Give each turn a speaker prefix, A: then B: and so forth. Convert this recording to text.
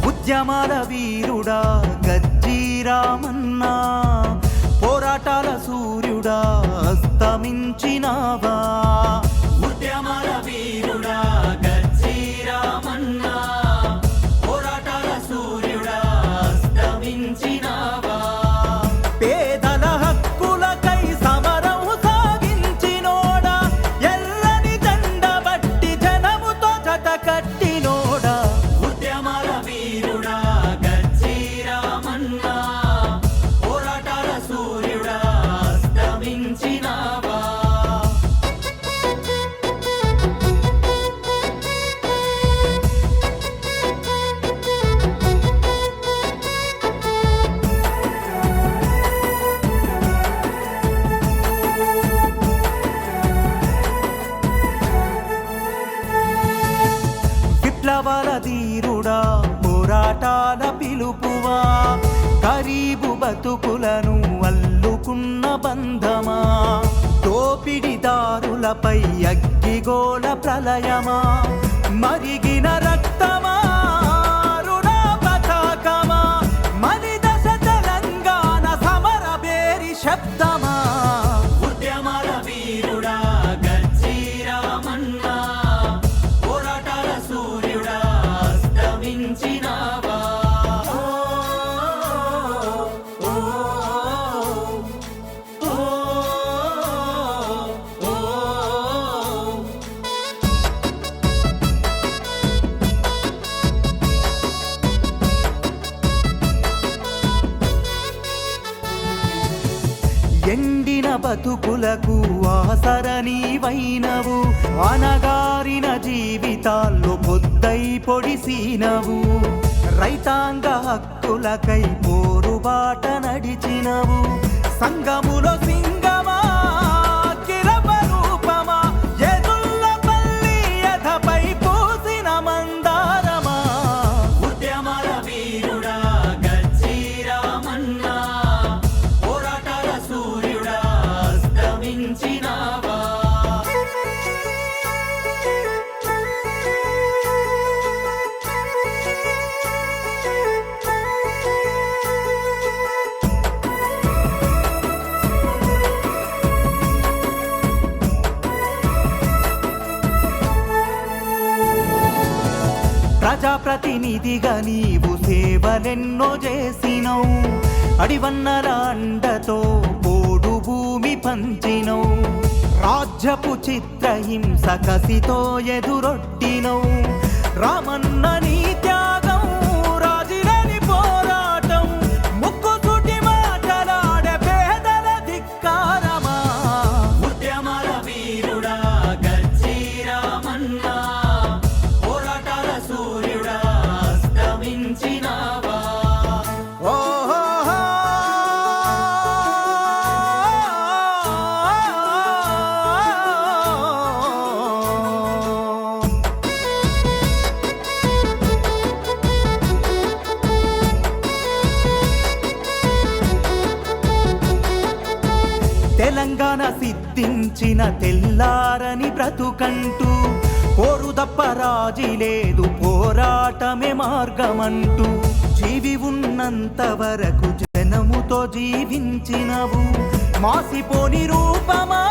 A: ఉద్యమాల వీరుడా గజ్జి రామన్నా, పోరాటాల సూర్యుడా అస్తమించినావా. ఉద్యమాల వీరుడా గజ్జి రామన్నా, పోరాటాల సూర్యుడా అస్తమించినావా. పేదల హక్కులకై సమరం సాగించినోడా, ఎల్లని జెండ బట్టి జనముతో జత కట్టినోడా. ఉద్యమాల వీరుడా గజ్జి రామన్నా, పోరాటాల సూర్యుడా అస్తమించినావా. విప్లవాల ధీరుడా పోరాటాల పిలుపువా, గరీబు బతుకులను అల్లుకున్న బంధమా. దోపిడిదారులపై అగ్గిగోళ ప్రళయమా, మరిగిన రక్తమా రుణ పతాకమా. మలిదశ తెలంగాణ సమర బేరి శబ్దమా. ఉద్యమాల వీరుడా గజ్జి రామన్నా, పోరాటాల సూర్యుడా అస్తమించినావా. ఎండిన బతుకులకు ఆసరనీవైనవు, అనగారిన జీవితాల్లో పొద్దై పొడిసినవు. రైతాంగ హక్కులకై పోరుబాట నడిచినవు. సంగములో సింగమా కిరప రూపమా, ఎదుల్లపల్లి ఎదపై పూసిన మందారమా. ఉద్యమాల వీరుడా గజ్జి రామన్నా, పోరాటాల సూర్యుడా అస్తమించినావా. ప్రజాప్రతినిధిగా నీవు సేవలెన్నో చేసినవు. అడివన్నల అండతో పోడు భూమి పంచినవు. రాజ్యపు చిత్రహింస కసితో ఎదురొట్టినవు. రామన్న నీ త్యాగం రాజులని పోరాటం, ముక్కుసూటి మాటలాడే పేదల ధిక్కారమా. ఉద్యమాల వీరుడా గజ్జి రామన్నా, పోరాటాల సూర్యుడా అస్తమించినావా. తెలంగాణ సిద్ధించిన తెల్లారని బ్రతుకంటూ, పోరుదప్ప రాజీ లేదు పోరాటమే మార్గమంటూ. జీవి ఉన్నంత వరకు జనముతో జీవించినవు, మాసిపోని రూపమా